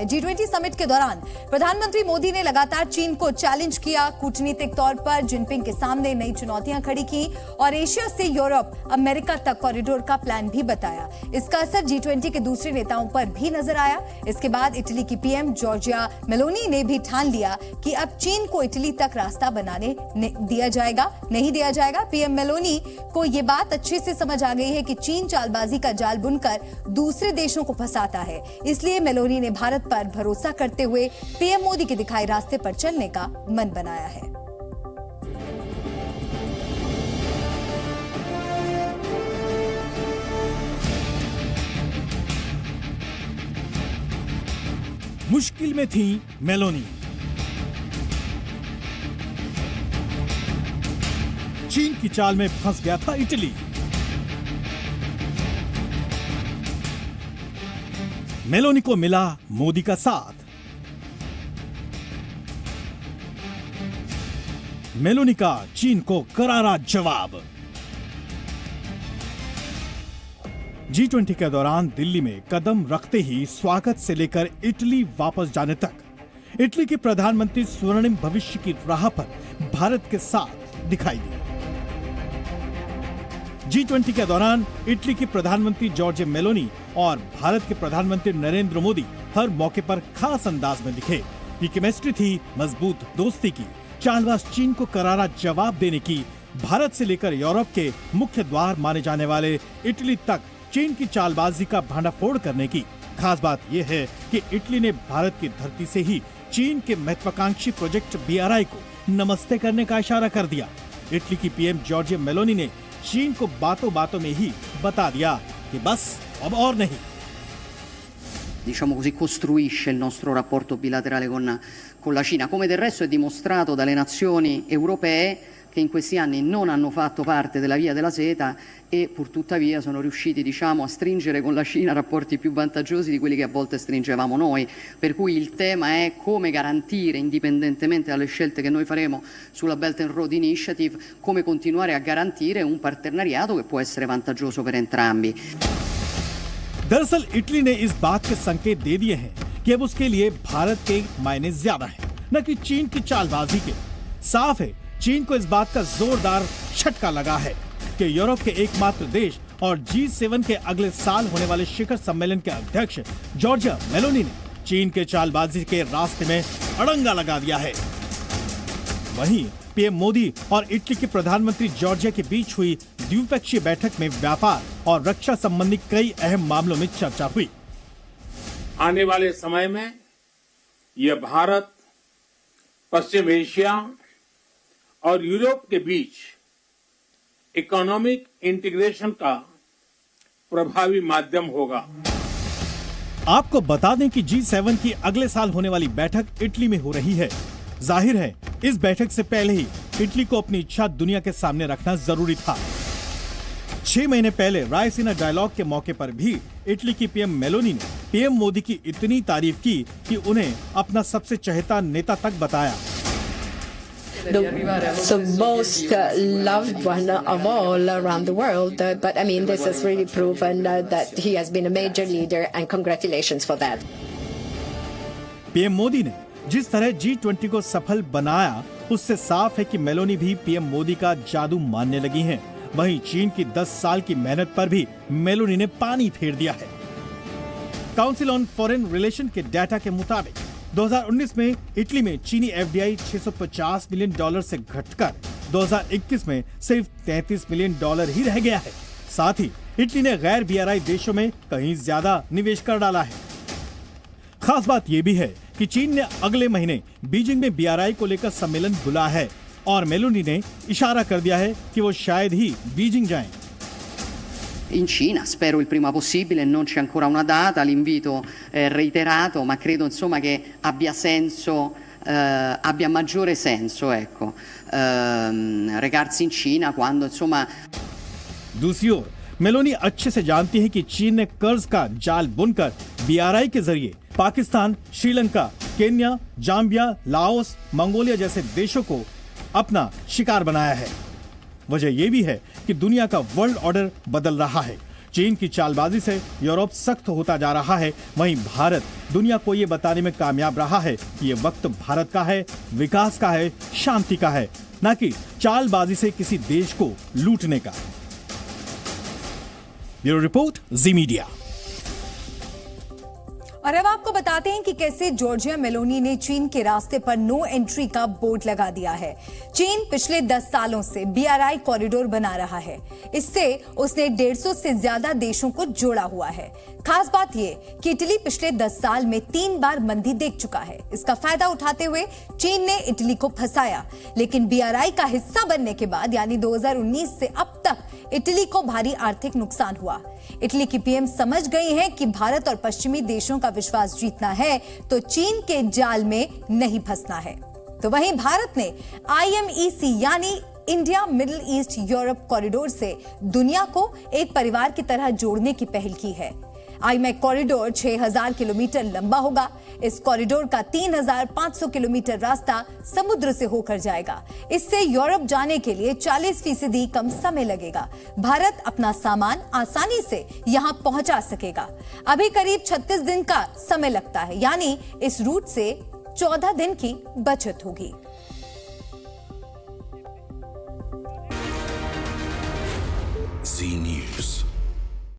G20 summit के दौरान प्रधानमंत्री मोदी ने लगातार चीन को चैलेंज किया, कूटनीतिक तौर पर जिनपिंग के सामने नई चुनौतियां खड़ी की और एशिया से यूरोप, अमेरिका तक कॉरिडोर का प्लान भी बताया। इसका असर G20 के दूसरे नेताओं पर भी नजर आया। इसके बाद इटली की पीएम जॉर्जिया मेलोनी ने भी ठान लिया कि अब चीन को इटली तक रास्ता बनाने नहीं दिया जाएगा। पीएम मेलोनी को यह बात अच्छे से समझ आ गई है कि चीन चालबाजी का जाल बुनकर दूसरे देशों को फंसाता है। इसलिए मेलोनी ने भारत पर भरोसा करते हुए पीएम मोदी के दिखाए रास्ते पर चलने का मन बनाया है। मुश्किल में थी मेलोनी। चीन की चाल में फंस गया था इटली। मेलोनी को मिला मोदी का साथ। मेलोनी का चीन को करारा जवाब। G20 के दौरान दिल्ली में कदम रखते ही स्वागत से लेकर इटली वापस जाने तक इटली के प्रधानमंत्री स्वर्णिम भविष्य की राह पर भारत के साथ दिखाई दिए। G20 के दौरान इटली की प्रधानमंत्री जॉर्जिया मेलोनी और भारत के प्रधानमंत्री नरेंद्र मोदी हर मौके पर खास अंदाज में दिखे। ये केमिस्ट्री थी मजबूत दोस्ती की, चालबाज चीन को करारा जवाब देने की, भारत से लेकर यूरोप के मुख्य द्वार माने जाने वाले इटली तक चीन की चालबाजी का भांडाफोड़ करने की। खास बात यह है कि इटली ने भारत की धरती से ही चीन के महत्वाकांक्षी प्रोजेक्ट BRI को नमस्ते करने का इशारा कर दिया। इटली की पीएम जॉर्जिया मेलोनी ने चीन को बातों बातों में ही बता दिया कि बस अब और नहीं। Diciamo così, costruisce il nostro rapporto bilaterale con la Cina, come del resto è dimostrato dalle nazioni europee che in questi anni non hanno fatto parte della via della seta e pur tuttavia sono riusciti, diciamo, a stringere con la Cina rapporti più vantaggiosi di quelli che a volte stringevamo noi. Per cui il tema è come garantire, indipendentemente dalle scelte che noi faremo sulla Belt and Road Initiative, come continuare a garantire un partenariato che può essere vantaggioso per entrambi. दरअसल Italy ने इस बात के संकेत दे दिए हैं कि अब उसके लिए भारत के मायने ज्यादा हैं, न कि चीन की चालबाजी के। साफ है, चीन को इस बात का जोरदार झटका लगा है कि यूरोप के एकमात्र देश और G7 के अगले साल होने वाले शिखर सम्मेलन के अध्यक्ष जॉर्जिया मेलोनी ने चीन के चालबाजी के रास्ते में अड़ंगा लगा दिया है। वहीं पीएम मोदी और इटली के प्रधानमंत्री जॉर्जिया के बीच हुई द्विपक्षीय बैठक में व्यापार और रक्षा संबंधी कई अहम मामलों में चर्चा हुई। आने वाले समय में यह भारत, पश्चिम एशिया और यूरोप के बीच इकोनॉमिक इंटीग्रेशन का प्रभावी माध्यम होगा। आपको बता दें कि G7 की अगले साल होने वाली बैठक इटली में हो रही है। जाहिर है, इस बैठक से पहले ही इटली को अपनी इच्छा दुनिया के सामने रखना जरूरी था। 6 महीने पहले रायसीना डायलॉग के मौके पर भी इटली की पीएम मेलोनी ने पीएम मोदी की इतनी तारीफ की कि उन्हें अपना सबसे चहेता नेता तक बताया। The most loved one of all around the world, but I mean this has really proven that he has been a major leader and congratulations for that. PM Modi ने जिस तरह G20 को सफल बनाया, उससे साफ है कि मेलोनी भी पीएम मोदी का जादू मानने लगी हैं। वहीं चीन की 10 साल की मेहनत पर भी मेलोनी ने पानी फेर दिया है। काउंसिल ऑन फॉरेन रिलेशन के डाटा के मुताबिक 2019 में इटली में चीनी FDI $650 मिलियन से घटकर 2021 में सिर्फ $33 मिलियन ही रह गया है। साथ ही इटली ने गैर BRI देशों में कहीं ज्यादा निवेश कर डाला है। खास बात यह भी है कि चीन ने अगले महीने बीजिंग में BRI को लेकर सम्मेलन बुलाया है और मेलोनी ने इशारा कर दिया है कि वो शायद ही बीजिंग जाएं। In Cina spero il prima possibile, non c'è ancora una data, l'invito è reiterato, ma credo insomma che abbia senso, abbia maggiore senso, ecco, recarsi in Cina quando insomma। दूसरी ओर मेलोनी अच्छे से जानती है कि चीन ने कर्ज का जाल बुनकर BRI के जरिए Pakistan, Sri Lanka, Kenya, Zambia, Laos, Mongolia जैसे देशों को अपना शिकार बनाया है। वजह यह भी है कि दुनिया का वर्ल्ड ऑर्डर बदल रहा है। चीन की चालबाजी से यूरोप सख्त होता जा रहा है, वहीं भारत दुनिया को ये बताने में कामयाब रहा है कि ये वक्त भारत का है, विकास का है, शांति का है, न कि चालबाजी से किसी देश को लूटने का। ब्यूरो रिपोर्ट, जी मीडिया। और अब आपको बताते हैं कि कैसे जॉर्जिया मेलोनी ने चीन के रास्ते पर नो एंट्री का बोर्ड लगा दिया है। चीन पिछले 10 सालों से BRI कॉरिडोर बना रहा है। इससे उसने 150 से ज्यादा देशों को जोड़ा हुआ है। खास बात यह कि इटली पिछले 10 साल में 3 बार मंदी देख चुका है। इसका फायदा उठाते हुए चीन ने इटली को फंसाया, लेकिन BRI का हिस्सा बनने के बाद यानी 2019 से अब तक इटली को भारी आर्थिक नुकसान हुआ। इटली की PM समझ गई हैं कि भारत और पश्चिमी देशों का विश्वास जीतना है तो चीन के जाल में नहीं फंसना है। तो वहीं भारत ने IMEC यानी India middle east Europe corridor से दुनिया को एक परिवार की तरह जोड़ने की पहल की है। IMEC कॉरिडोर 6000 किलोमीटर लंबा होगा। इस कॉरिडोर का 3500 किलोमीटर रास्ता समुद्र से होकर जाएगा। इससे यूरोप जाने के लिए 40% कम समय लगेगा। भारत अपना सामान आसानी से यहां पहुंचा सकेगा। अभी करीब 36 दिन का समय लगता है, यानी इस रूट से 14 दिन की बचत होगी। जी न्यूज़।